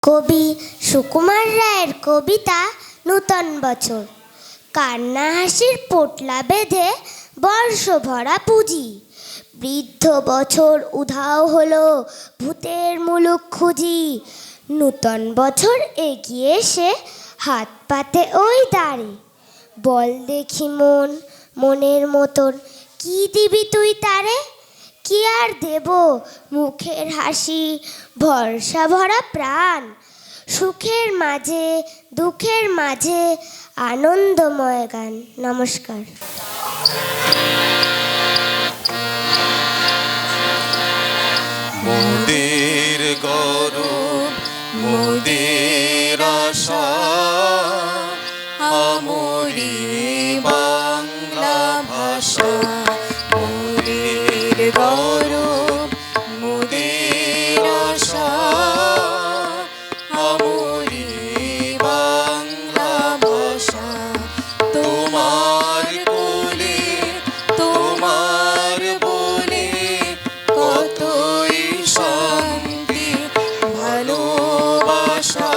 কবি সুকুমার রায়ের কবিতা নূতন বছর। কান্না হাসির পোটলা বেঁধে বর্ষ ভরা পুঁজি, বৃদ্ধ বছর উধাও হলো ভূতের মুলুক খুঁজি। নূতন বছর এগিয়ে এসে হাত পাতে ওই দাঁড়ে, বল দেখি মন মনের মতন কি দিবি তুই তারে। কি আর দেব মুখের হাসি, ভরসা ভরা প্রাণ, সুখের মাঝে দুঃখের মাঝে আনন্দময় গান। নমস্কার। মোদের গৌরব মোদের আশা, আমরি বাংলা ভাষা। মোদের গৌরব মোদের আশা, আমরি বাংলা ভাষা। তোমার কোলে তোমার বলে কতই শান্তি ভালোবাসা।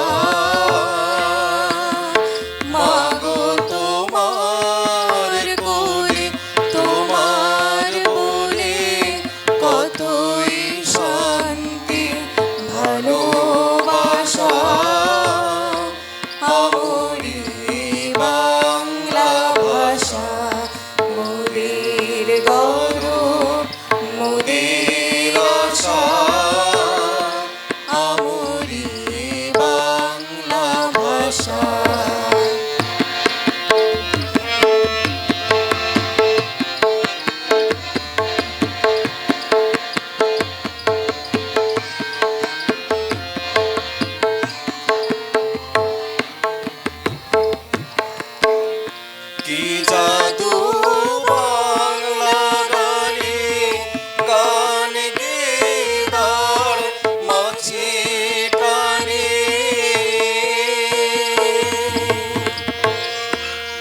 মাগো তোমার কোলে তোমার বলে কতই শান্তি ভালোবাসা। আমরি বাংলা ভাষা, মোদের গৌরব মোদের আশা, আমরি বাংলা ভাষা। কি জাদু বাংলা গানে, গান গেদার মাঝে টানে।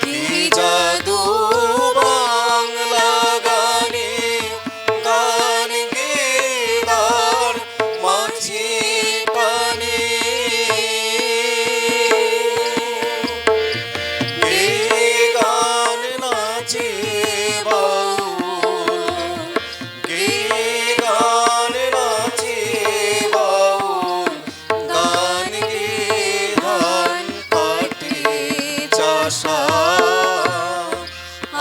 কি জাদু বাংলা গানে, গান গেদার মাঝে টানে। গান নাচে বাউল, গে গান নাচে বাউল, গান গে ধান কাটে চাষা।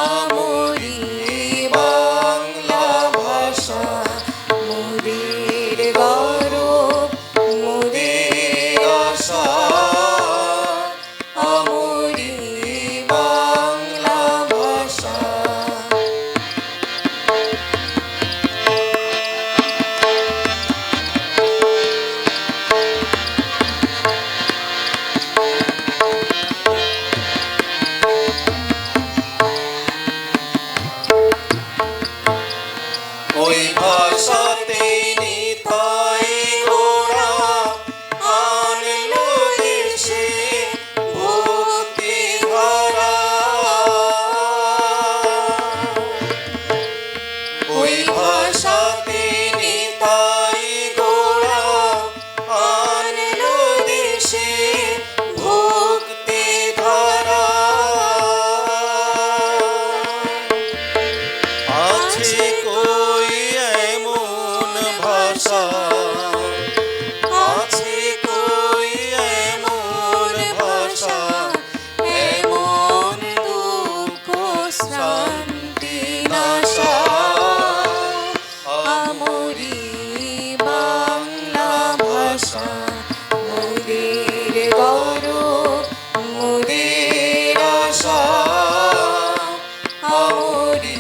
আমরি বাংলা ভাষা, মোদের গৌরব মোদের আশা। আমরি বাংলা ভাষা। ওই ভাষাতেই নিতাই গোরা আনলো দেশে ভক্তি ধারা। ওই ভাষাতে নিতাই গোরা আনলো দেশে ভক্তি ধারা। আছে কই এমন ভাষা, আছে কই এমন ভাষা, এমন দুঃখ শান্তি নাশা। আমরি বাংলা ভাষা, মোদের গৌরব মোদের আশা। আমরি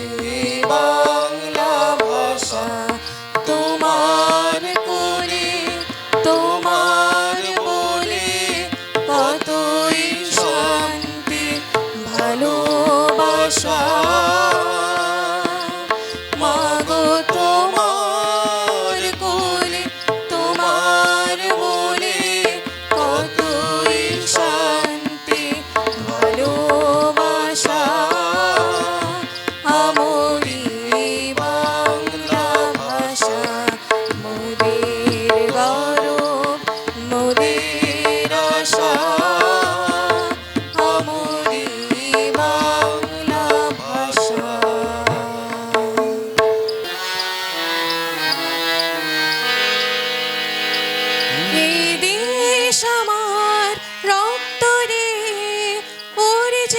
বাংলা ভাষা। তোমার কোলে তোমার বলে কতই শান্তি ভালোবাসা। মাগো তোমার কোলে তোমার বলে কতই শান্তি ভালোবাসা। আমরি বাংলা ভাষা, মোদের গৌরব মোদের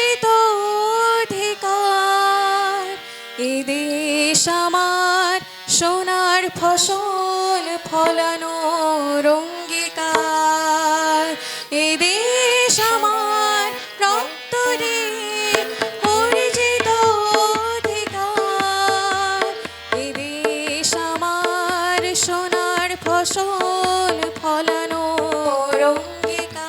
অর্জিত অধিকার। এ দেশ আমার সোনার ফসল ফলানোর অঙ্গীকার। এ দেশ আমার রক্ত দিয়ে অর্জিত অধিকার। এ দেশ আমার সোনার ফসল ফলানোর অঙ্গীকার।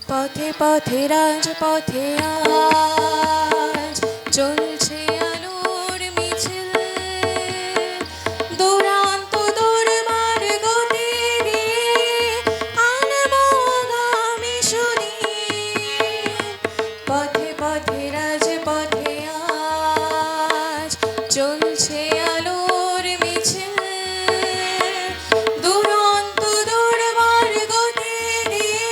পথে পথে রাজপথে আজ চলছে আলোর মিছিল। দুরান্ত দুর্বার গতি দিয়ে আনবো আগামী সুদিন। পথে পথে রাজপথে আজ চলছে আলোর মিছিল। দুরন্ত দুর্বার গতি দিয়ে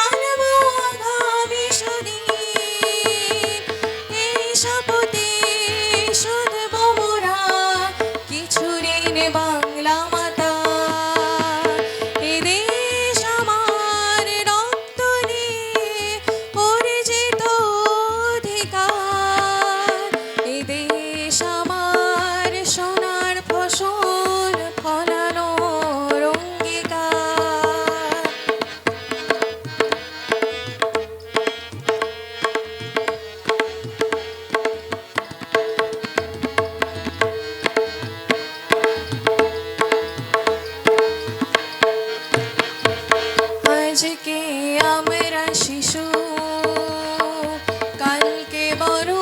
আনবো আগামী সুদিন। এই শপথে শুধবো মোরা কিছু ঋণ বাংলা মাতা। এ দেশ আমার রক্ত দিয়ে অর্জিত অধিকার। এ দেশ আমার সোনার ফসল ফলানোর অঙ্গীকার। আজকে আমরা শিশু, কালকে বড়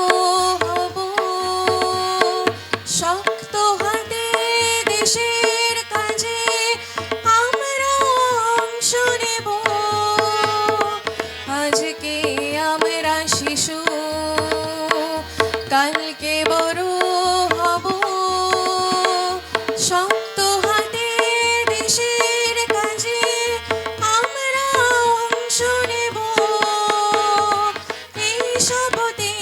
হব। শক্ত হাতে দেশের কাজে আমরা অংশ নেব। আজকে আমরা শিশু, কালকে বড় হব। শক্ত হাতে দেশের কাজে আমরা অংশ নেব। এই শপথে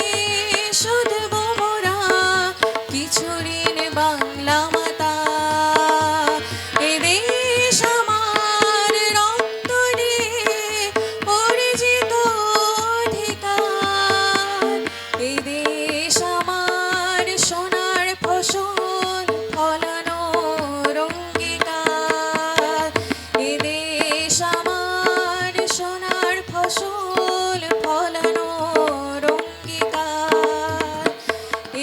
শুধবো মোরা কিছু ঋণ বাংলা মাতা। এ দেশ আমার রক্ত দিয়ে অর্জিত অধিকার। এ দেশ আমার সোনার ফসল ফলানোর অঙ্গীকার। এ দেশ আমার সোনার ফসল ফলানোর অঙ্গীকার।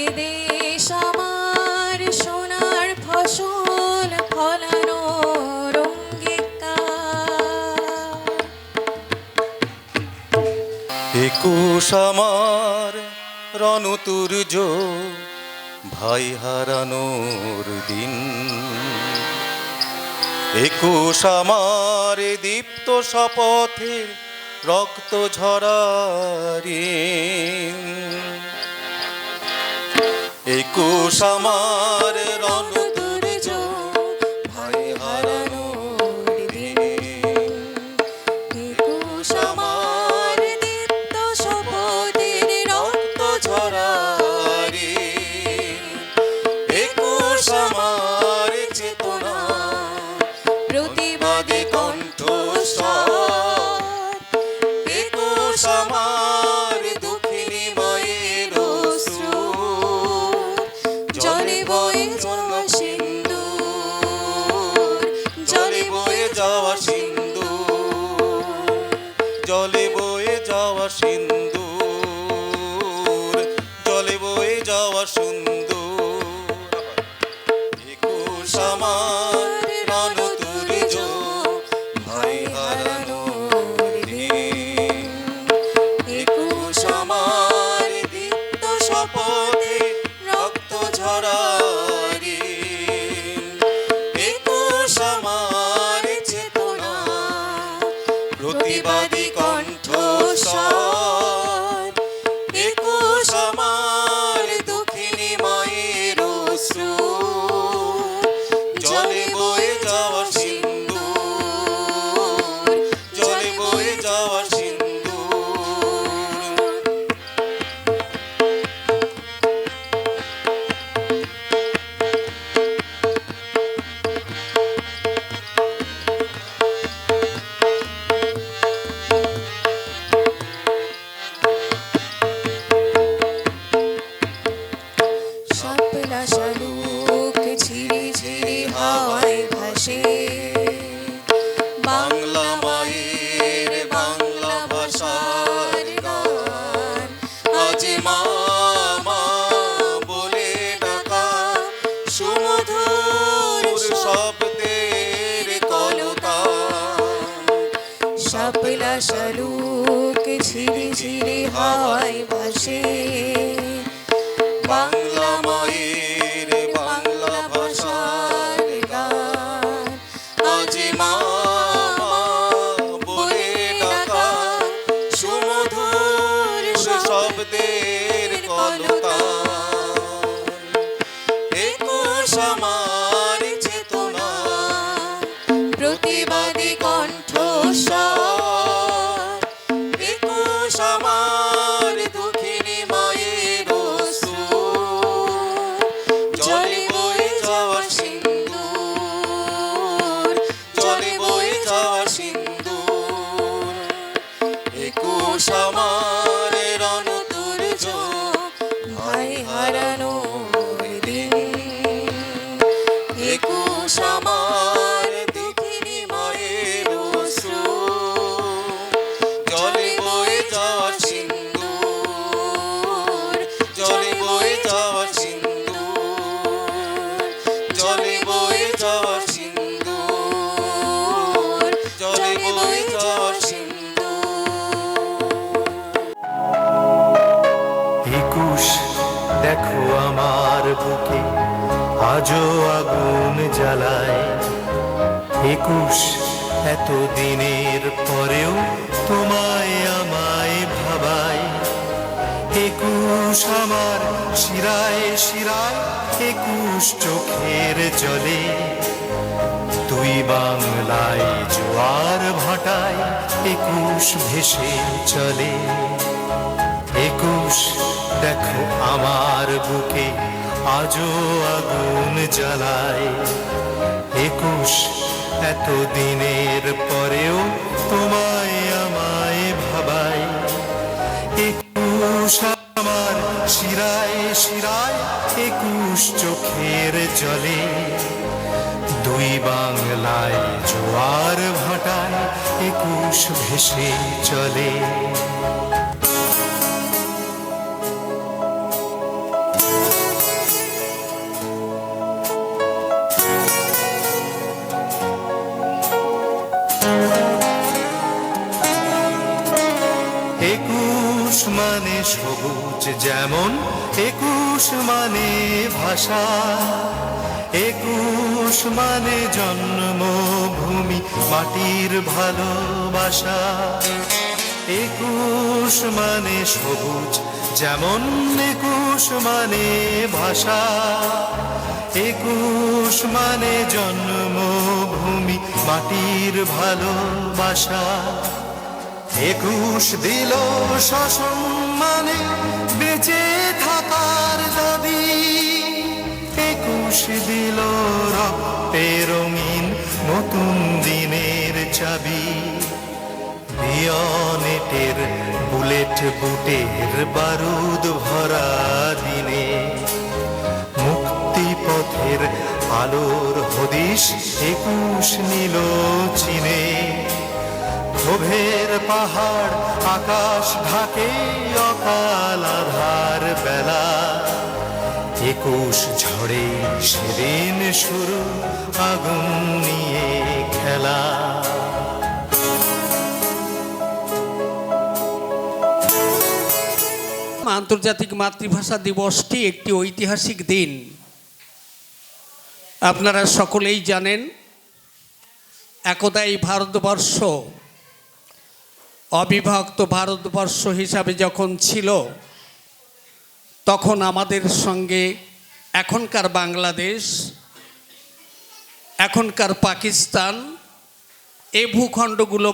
এ দেশ আমার সোনার ফসল ফলানোর অঙ্গীকার। একুশ আমার রণতুর্য ভাই হারানোর দিন। একুশ আমার দীপ্ত শপথের রক্ত ঝরারি। একুশ আমার রণতুর্য ভাই হারানোর দিন। একুশ আমার দীপ্ত শপথের রক্ত ঝরারি। একুশ আমার চেতনা প্রতিবাদী কণ্ঠস্বর। একুশ আমার দুঃখিনী মায়ের অশ্রু। জলে বয়ে যাওয়া সিন্দুর। জলে বয়ে যাওয়া সিন্দুর। জলে বয়ে যাওয়া সিন্দুর। জলে বয়ে যাওয়া সুন্দর। একুশ আমার রণতুর্য ভাই হারানোর দিন। একুশ আমার দীপ্ত শপথে রক্ত ঝরারি। একুশ আমার চেতনা প্রতিবাদী কণ্ঠস্বর। একুশ আমার দুঃখিনী মায়ের অশ্রু। জলে বয়ে যাওয়া সিন্দুর। জলে বয়ে যাওয়া ভাষার গান। আজ মা মা বলে ডাকা সুমধুর শব্দের কলতান। শাপলা শালুক ঝিরি ঝিরি হাওয়ায় ভাসে, বাংলা মায়ের বাংলা ভাষার গান। আজ মা মা বলে ডাকা সুমধুর শব্দের কলতান। একুশ আমার চেতনা প্রতিবাদী কণ্ঠস্বর, একুশ আমার দুঃখিনী মায়ের সুর। জলে বয়ে যাওয়া সিন্দুর, জলে বয়ে যাওয়া সিন্দুর। একুশ আমার রণতুর্য ভাই হারানোর দিন। একুশ আমার দুঃখিনী মায়ের সুর। জলে বয়ে যাওয়া সিন্দুর, জলে বয়ে যাওয়া সিন্দুর, জলে বয়ে যাওয়া সিন্দুর, জলে বয়ে যাওয়া সিন্দুর। একুশ দেখো আমার বুকে আজও আগুন জ্বালায়। একুশ এত দিনের পরেও তোমায় আমায় ভাবায়। একুশ আমার শিরায় শিরায়, একুশ চোখের জলে। দুই বাংলায় জোয়ার ভাটায় একুশ ভেসে চলে। একুশ দেখো আমার বুকে আজও আগুন জ্বালায়। একুশ এত দিনের পরেও তোমায় আমায় ভাবায়। একুশ আমার শিরায় শিরায়, একুশ চোখের জলে। দুই বাংলায় জোয়ার ভাটায় একুশ ভেসে চলে। একুশ মানে সবুজ যেমন, একুশ মানে ভাষা। একুশ মানে জন্মভূমি, মাটির ভালোবাসা। একুশ মানে সবুজ যেমন, একুশ মানে ভাষা। একুশ মানে জন্মভূমি, মাটির ভালোবাসা। একুশ দিল সসম্মানে বেঁচে থাকার দাবি। একুশ দিল রক্তে রঙিন নতুন দিনের চাবি। বিয়নেটের বুলেট বুটের বারুদ ভরা দিনে মুক্তিপথের আলোর হদিশ একুশ নিল চিনে। ক্ষোভের পাহাড় আকাশ ঢাকে অকাল আধার বেলা। একুশ ঝড়ে সেদিন শুরু আগুন নিয়ে খেলা। আন্তর্জাতিক মাতৃভাষা দিবসটি একটি ঐতিহাসিক দিন। আপনারা সকলেই জানেন, একদা এই ভারতবর্ষ অবিভক্ত ভারতবর্ষ হিসাবে যখন ছিল, তখন আমাদের সঙ্গে এখনকার বাংলাদেশ, এখনকার পাকিস্তান, এই ভূখণ্ডগুলো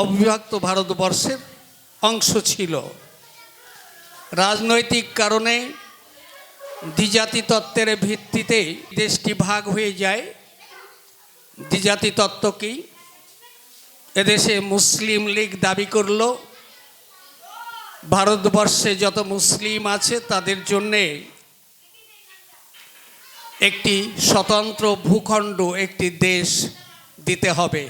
অবিভক্ত ভারতবর্ষের অংশ ছিল। রাজনৈতিক কারণে দ্বিজাতি তত্ত্বের ভিত্তিতে দেশটি ভাগ হয়ে যায়। দ্বিজাতি তত্ত্ব কি? এদেশে মুসলিম লীগ দাবি করল ভারতবর্ষে যত মুসলিম আছে তাদের জন্যে একটি স্বতন্ত্র ভূখণ্ড, একটি দেশ দিতে হবে।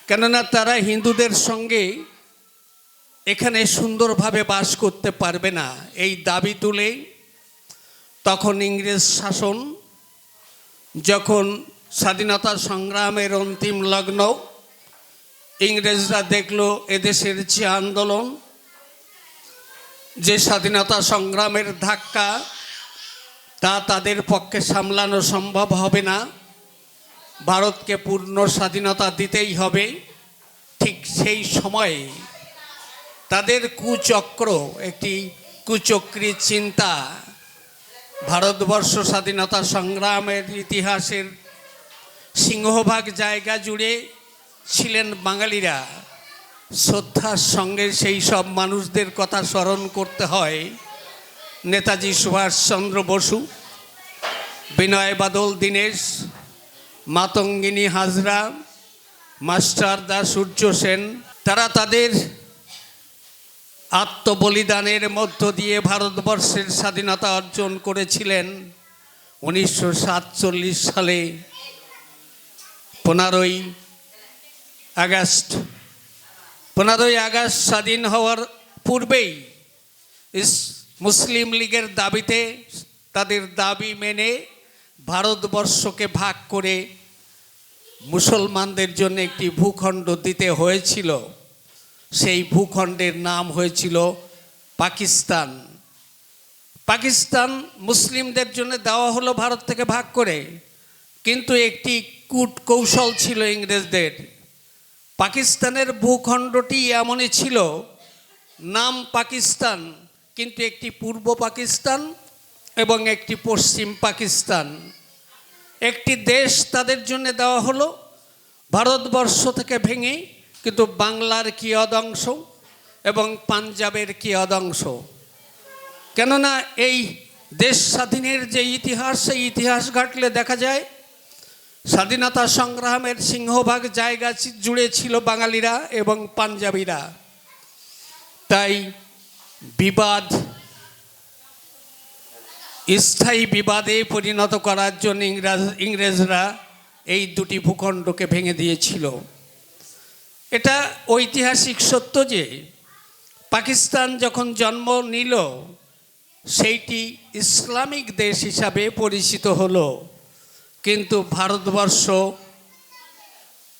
কেননা তারা হিন্দুদের সঙ্গে এখানে সুন্দরভাবে বাস করতে পারবে না, এই দাবি তুলে তখন ইংরেজ শাসন যখন স্বাধীনতা সংগ্রামের অন্তিম লগ্ন, ইংরেজরা দেখলো এদেশের যে আন্দোলন, যে স্বাধীনতা সংগ্রামের ধাক্কা, তা তাদের পক্ষে সামলানো সম্ভব হবে না, ভারতকে পূর্ণ স্বাধীনতা দিতেই হবে। ঠিক সেই সময়ে তাদের কুচক্র, একটি কুচক্রী চিন্তা, ভারতবর্ষ স্বাধীনতা সংগ্রামের ইতিহাসের সিংহভাগ জায়গা জুড়ে ছিলেন বাঙালিরা। শ্রদ্ধার সঙ্গে সেই সব মানুষদের কথা স্মরণ করতে হয়। নেতাজি সুভাষচন্দ্র বসু, বিনয় বাদল দীনেশ, মাতঙ্গিনী হাজরা, মাস্টারদা সূর্য সেন, তারা তাদের আত্মবলিদানের মধ্য দিয়ে ভারতবর্ষের স্বাধীনতা অর্জন করেছিলেন। 1947 সালে 15ই আগস্ট স্বাধীন হওয়ার পূর্বেই মুসলিম লীগের দাবিতে, তাদের দাবি মেনে ভারতবর্ষকে ভাগ করে মুসলমানদের জন্য একটি ভূখণ্ড দিতে হয়েছিল। সেই ভূখণ্ডের নাম হয়েছিল পাকিস্তান। পাকিস্তান মুসলিমদের জন্য দেওয়া হলো ভারত থেকে ভাগ করে, কিন্তু একটি কূট কৌশল ছিল ইংরেজদের। পাকিস্তানের ভূখণ্ডটি এমনই ছিল, নাম পাকিস্তান, কিন্তু একটি পূর্ব পাকিস্তান এবং একটি পশ্চিম পাকিস্তান। একটি দেশ তাদের জন্য দেওয়া হলো ভারতবর্ষ থেকে ভেঙে, কিন্তু বাংলার কিয়দংশ এবং পাঞ্জাবের কিয়দংশ। কেননা এই দেশ স্বাধীনের যে ইতিহাস, সেই ইতিহাস ঘাটলে দেখা যায় স্বাধীনতা সংগ্রামের সিংহভাগ জায়গা জুড়ে ছিল বাঙালিরা এবং পাঞ্জাবিরা। তাই বিবাদ স্থায়ী বিবাদে পরিণত করার জন্য ইংরেজরা এই দুটি ভূখণ্ডকে ভেঙে দিয়েছিল। এটা ঐতিহাসিক সত্য যে পাকিস্তান যখন জন্ম নিল, সেইটি ইসলামিক দেশ হিসাবে পরিচিত হলো, কিন্তু ভারতবর্ষ,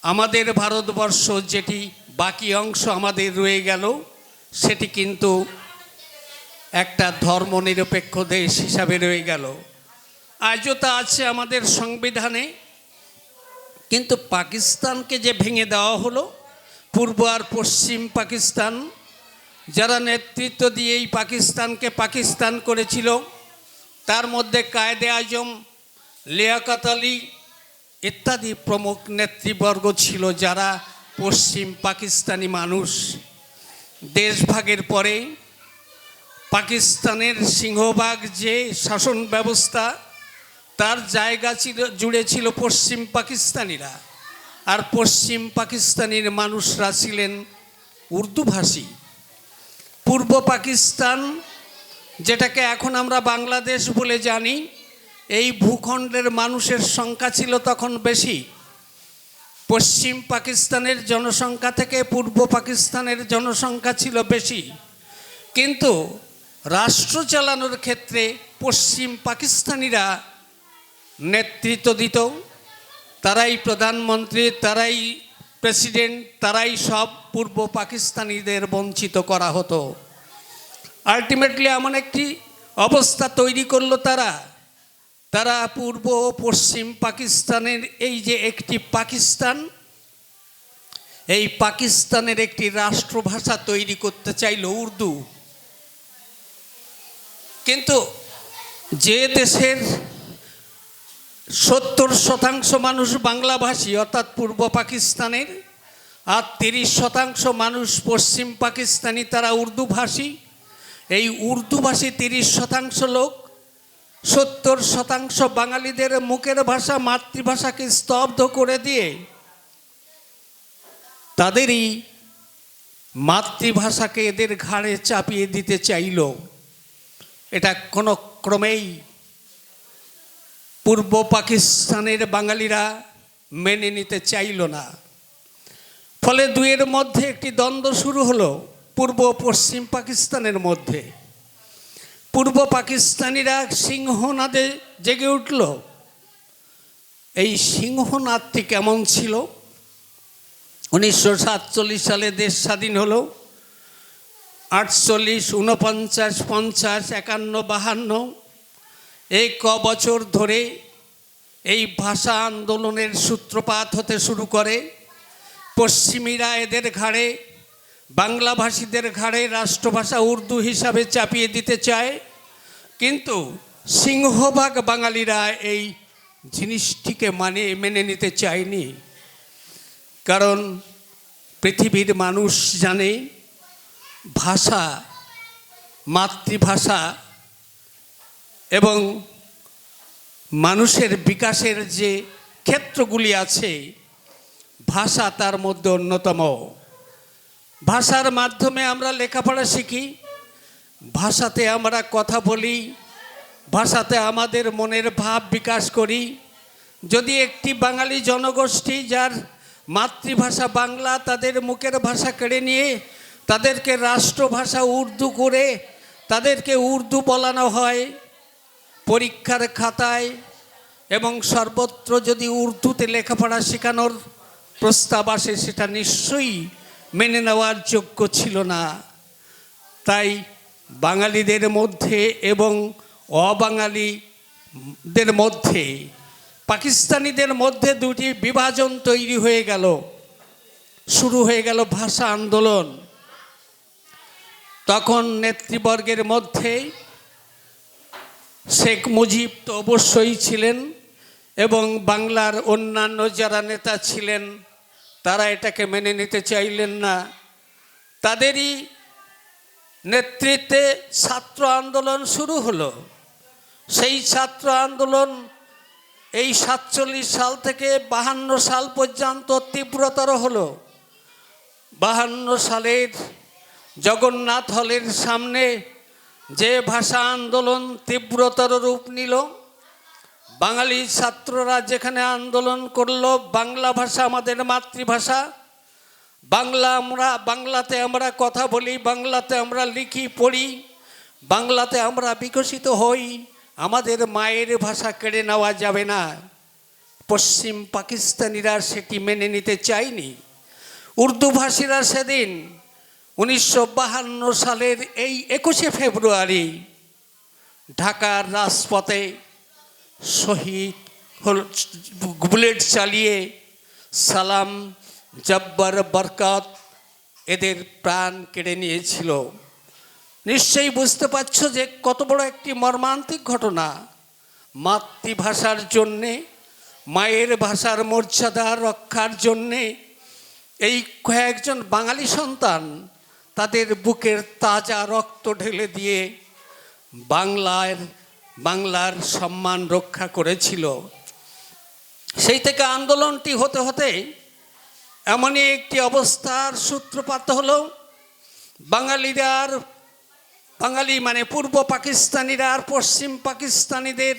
আমাদের ভারতবর্ষ যেটি বাকি অংশ আমাদের রয়ে গেল, সেটি কিন্তু একটা ধর্মনিরপেক্ষ দেশ হিসাবে রয়ে গেল। আজও তা আছে আমাদের সংবিধানে, কিন্তু পাকিস্তানকে যে ভেঙে দেওয়া হলো, পূর্ব আর পশ্চিম পাকিস্তান, যারা নেতৃত্ব দিয়ে এই পাকিস্তানকে পাকিস্তান করেছিল, তার মধ্যে কায়েদে আজম, লিয়াকত আলী ইত্যাদি প্রমুখ নেতৃবর্গ ছিল, যারা পশ্চিম পাকিস্তানি মানুষ। দেশভাগের পরে পাকিস্তানের সিংহভাগ যে শাসন ব্যবস্থা, তার জায়গা জুড়ে ছিল পশ্চিম পাকিস্তানিরা, আর পশ্চিম পাকিস্তানের মানুষরা ছিলেন উর্দুভাষী। পূর্ব পাকিস্তান, যেটাকে এখন আমরা বাংলাদেশ বলে জানি, এই ভূখণ্ডের মানুষের সংখ্যা ছিল তখন বেশি। পশ্চিম পাকিস্তানের জনসংখ্যা থেকে পূর্ব পাকিস্তানের জনসংখ্যা ছিল বেশি, কিন্তু রাষ্ট্র চালানোর ক্ষেত্রে পশ্চিম পাকিস্তানিরা নেতৃত্ব দিত। তারাই প্রধানমন্ত্রী, তারাই প্রেসিডেন্ট, তারাই সব পূর্ব পাকিস্তানিদের বঞ্চিত করা হতো। আলটিমেটলি এমন একটি অবস্থা তৈরি করলো তারা পূর্ব ও পশ্চিম পাকিস্তানের এই যে একটি পাকিস্তান, এই পাকিস্তানের একটি রাষ্ট্রভাষা তৈরি করতে চাইল উর্দু। কিন্তু যে দেশের 70% মানুষ বাংলাভাষী, অর্থাৎ পূর্ব পাকিস্তানের, আর 30% মানুষ পশ্চিম পাকিস্তানি, তারা উর্দুভাষী। এই উর্দুভাষী 30% লোক 70% বাঙালিদের মুখের ভাষা, মাতৃভাষাকে স্তব্ধ করে দিয়ে তাদেরই মাতৃভাষাকে এদের ঘাড়ে চাপিয়ে দিতে চাইল। এটা কোনো ক্রমেই পূর্ব পাকিস্তানের বাঙালিরা মেনে নিতে চাইল না। ফলে দুয়ের মধ্যে একটি দ্বন্দ্ব শুরু হলো। পূর্ব পশ্চিম পাকিস্তানের মধ্যে। পূর্ব পাকিস্তানিরা সিংহনাদে জেগে উঠল। এই সিংহনাদটি কেমন ছিল? 1947 সালে দেশ স্বাধীন হলো। 48, 49, 50, 51, 52 এই বছর ধরে এই ভাষা আন্দোলনের সূত্রপাত হতে শুরু করে। পশ্চিমীরা এদের ঘাড়ে, বাংলাভাষীদের ঘাড়ে রাষ্ট্রভাষা উর্দু হিসাবে চাপিয়ে দিতে চায়, কিন্তু সিংহভাগ বাঙালিরা এই জিনিসটিকে মেনে নিতে চায়নি। কারণ পৃথিবীর মানুষ জানে ভাষা, মাতৃভাষা এবং মানুষের বিকাশের যে ক্ষেত্রগুলি আছে, ভাষা তার মধ্যে অন্যতম। ভাষার মাধ্যমে আমরা লেখাপড়া শিখি, ভাষাতে আমরা কথা বলি, ভাষাতে আমাদের মনের ভাব বিকাশ করি। যদি একটি বাঙালি জনগোষ্ঠী যার মাতৃভাষা বাংলা তাদের মুখের ভাষা কেড়ে নিয়ে তাদেরকে রাষ্ট্রভাষা উর্দু করে তাদেরকে উর্দু বলানো হয় পরীক্ষার খাতায় এবং সর্বত্র, যদি উর্দুতে লেখাপড়া শেখানোর প্রস্তাব আসে, সেটা নিশ্চয়ই মেনে নেওয়ার যোগ্য ছিল না। তাই বাঙালিদের মধ্যে এবং অবাঙালিদের মধ্যে, পাকিস্তানিদের মধ্যে দুটি বিভাজন তৈরি হয়ে গেল। শুরু হয়ে গেল ভাষা আন্দোলন। তখন নেতৃবর্গের মধ্যে শেখ মুজিব তো অবশ্যই ছিলেন এবং বাংলার অন্যান্য যারা নেতা ছিলেন তারা এটাকে মেনে নিতে চাইলেন না। তাদেরই নেতৃত্বে ছাত্র আন্দোলন শুরু হলো। সেই ছাত্র আন্দোলন এই 47 সাল থেকে 52 সাল পর্যন্ত তীব্রতর হলো। 52 সালের জগন্নাথ হলের সামনে যে ভাষা আন্দোলন তীব্রতর রূপ নিল, বাঙালি ছাত্ররা যেখানে আন্দোলন করলো, বাংলা ভাষা আমাদের মাতৃভাষা, বাংলাতে আমরা কথা বলি, বাংলাতে আমরা লিখি পড়ি, বাংলাতে আমরা বিকশিত হই, আমাদের মায়ের ভাষা কেড়ে নেওয়া যাবে না। পশ্চিম পাকিস্তানিরা সেটি মেনে নিতে চায়নি। উর্দুভাষীরা সেদিন 1952 সালের এই 21শে ফেব্রুয়ারি ঢাকার রাজপথে শহীদ বুলেট চালিয়ে সালাম, জব্বার, বরকত এদের প্রাণ কেড়ে নিয়েছিল। নিশ্চয়ই বুঝতে পারছো যে কত বড় একটি মর্মান্তিক ঘটনা। মাতৃভাষার জন্যে, মায়ের ভাষার মর্যাদা রক্ষার জন্যে এই কয়েকজন বাঙালি সন্তান তাদের বুকের তাজা রক্ত ঢেলে দিয়ে বাংলার সম্মান রক্ষা করেছিল। সেই থেকে আন্দোলনটি হতে হতে এমনই একটি অবস্থার সূত্রপাত হলো, বাঙালি মানে পূর্ব পাকিস্তানিরা আর পশ্চিম পাকিস্তানিদের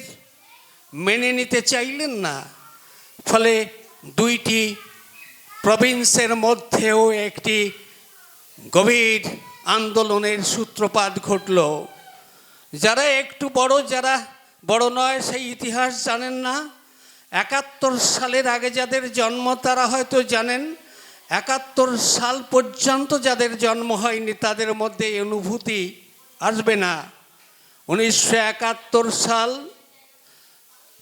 মেনে নিতে চাইলেন না। ফলে দুইটি প্রভিন্সের মধ্যেও একটি গভীর আন্দোলনের সূত্রপাত ঘটল। যারা একটু বড়, যারা বড় নয়, সেই ইতিহাস জানেন না। 71 সালের আগে যাদের জন্ম তারা হয়তো জানেন। 71 সাল পর্যন্ত যাদের জন্ম হয়নি তাদের মধ্যে এই অনুভূতি আসবে না। 1971 সাল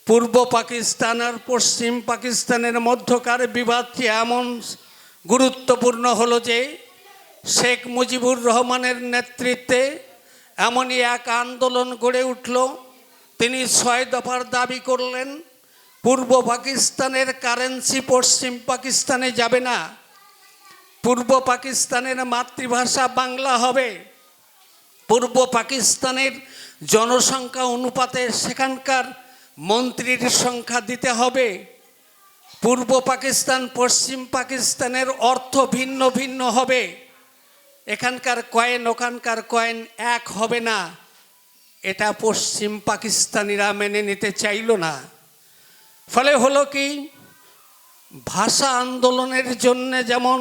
পূর্ব পাকিস্তান আর পশ্চিম পাকিস্তানের মধ্যকার বিবাদটি এমন গুরুত্বপূর্ণ হলো যে শেখ মুজিবুর রহমানের নেতৃত্বে এমনই এক আন্দোলন গড়ে উঠল। তিনি 6 দফার দাবি করলেন, পূর্ব পাকিস্তানের কারেন্সি পশ্চিম পাকিস্তানে যাবে না, পূর্ব পাকিস্তানের মাতৃভাষা বাংলা হবে, পূর্ব পাকিস্তানের জনসংখ্যা অনুপাতে সেখানকার মন্ত্রীর সংখ্যা দিতে হবে, পূর্ব পাকিস্তান পশ্চিম পাকিস্তানের অর্থ ভিন্ন ভিন্ন হবে, এখানকার কয়েন ওখানকার কয়েন এক হবে না। এটা পশ্চিম পাকিস্তানিরা মেনে নিতে চাইল না। ফলে হলো কি, ভাষা আন্দোলনের জন্য যেমন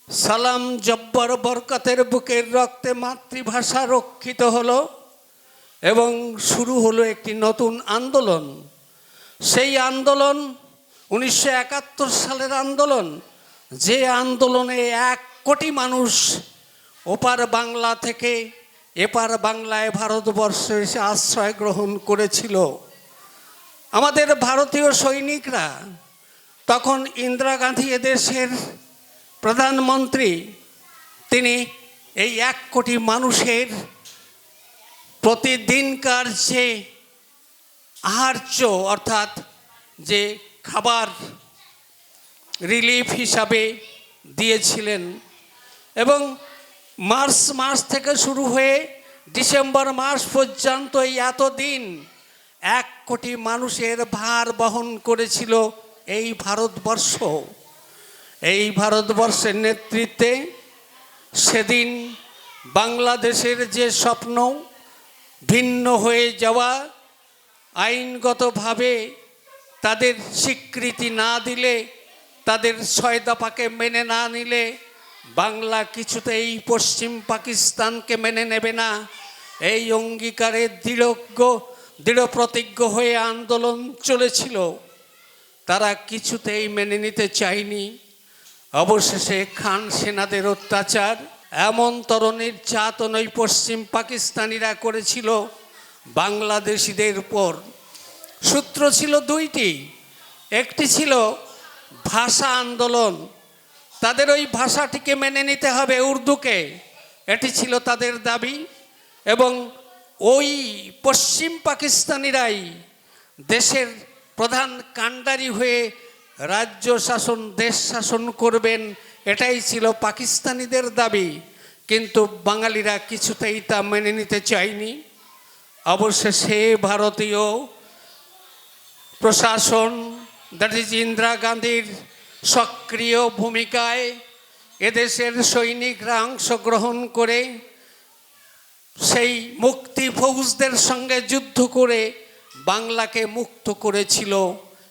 সালাম জব্বর বরকতের বুকের রক্তে মাতৃভাষা রক্ষিত হলো এবং শুরু হলো একটি নতুন আন্দোলন। সেই আন্দোলন 1971 সালের আন্দোলন, যে আন্দোলনে 1 কোটি মানুষ ওপার বাংলা থেকে এপার বাংলায় ভারতবর্ষে এসে আশ্রয় গ্রহণ করেছিল। আমাদের ভারতীয় সৈনিকরা তখন ইন্দিরা গান্ধী এদেশের প্রধানমন্ত্রী, তিনি এই 1 কোটি মানুষের প্রতিদিনকার যে আহার্য অর্থাৎ যে খাবার রিলিফ হিসাবে দিয়েছিলেন এবং মার্চ মাস থেকে শুরু হয়ে ডিসেম্বর মাস পর্যন্ত এই এতদিন 1 কোটি মানুষের ভার বহন করেছিল এই ভারতবর্ষ। এই ভারতবর্ষের নেতৃত্বে সেদিন বাংলাদেশের যে স্বপ্ন ভিন্ন হয়ে যাওয়া, আইনগতভাবে তাদের স্বীকৃতি না দিলে, তাদের 6 দফাকে মেনে না নিলে বাংলা কিছুতেই পশ্চিম পাকিস্তানকে মেনে নেবে না, এই অঙ্গীকারে দৃঢ় প্রতিজ্ঞ হয়ে আন্দোলন চলেছিল। তারা কিছুতেই মেনে নিতে চায়নি। অবশেষে খান সেনাদের অত্যাচার, এমনতর নির্যাতন ওই পশ্চিম পাকিস্তানিরা করেছিল বাংলাদেশিদের উপর। সূত্র ছিল 2টি। একটি ছিল ভাষা আন্দোলন, তাদের ওই ভাষাটিকে মেনে নিতে হবে, উর্দুকে, এটি ছিল তাদের দাবি। এবং ওই পশ্চিম পাকিস্তানিরাই দেশের প্রধান কাণ্ডারি হয়ে রাজ্য শাসন, দেশ শাসন করবেন, এটাই ছিল পাকিস্তানিদের দাবি। কিন্তু বাঙালিরা কিছুতেই তা মেনে নিতে চায়নি। অবশেষে ভারতীয় প্রশাসন, দ্যাট ইজ ইন্দিরা গান্ধীর সক্রিয় ভূমিকায় এদেশের সৈনিকরা অংশগ্রহণ করে সেই মুক্তি ফৌজদের সঙ্গে যুদ্ধ করে বাংলাকে মুক্ত করেছিল,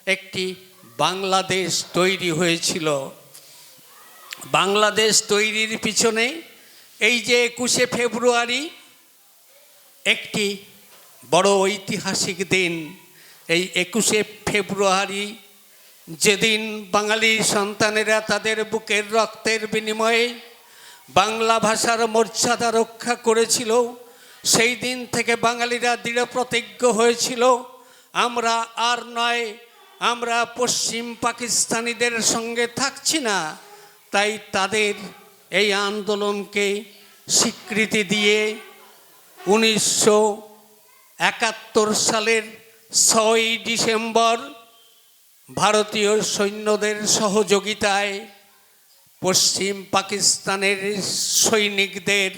একটি বাংলাদেশ তৈরি হয়েছিল। বাংলাদেশ তৈরির পিছনে এই যে 21শে ফেব্রুয়ারি একটি বড় ঐতিহাসিক দিন। এই 21শে ফেব্রুয়ারি যেদিন বাঙালি সন্তানেরা তাদের বুকের রক্তের বিনিময়ে বাংলা ভাষার মর্যাদা রক্ষা করেছিল, সেই দিন থেকে বাঙালিরা দৃঢ় প্রতিজ্ঞ হয়েছিল, আমরা আর নয়, আমরা পশ্চিম পাকিস্তানিদের সঙ্গে থাকছি না। তাই তাদের এই আন্দোলনকে স্বীকৃতি দিয়ে 1971 সালের 6ই ডিসেম্বর ভারতীয় সৈন্যদের সহযোগিতায় পশ্চিম পাকিস্তানের সৈনিকদের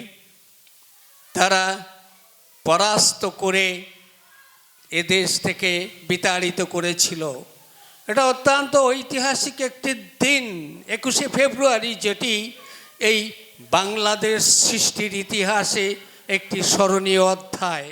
তারা পরাস্ত করে এদেশ থেকে বিতাড়িত করেছিল। এটা অত্যন্ত ঐতিহাসিক একটি দিন 21শে ফেব্রুয়ারি, যেটি এই বাংলাদেশ সৃষ্টির ইতিহাসে একটি স্মরণীয় অধ্যায়।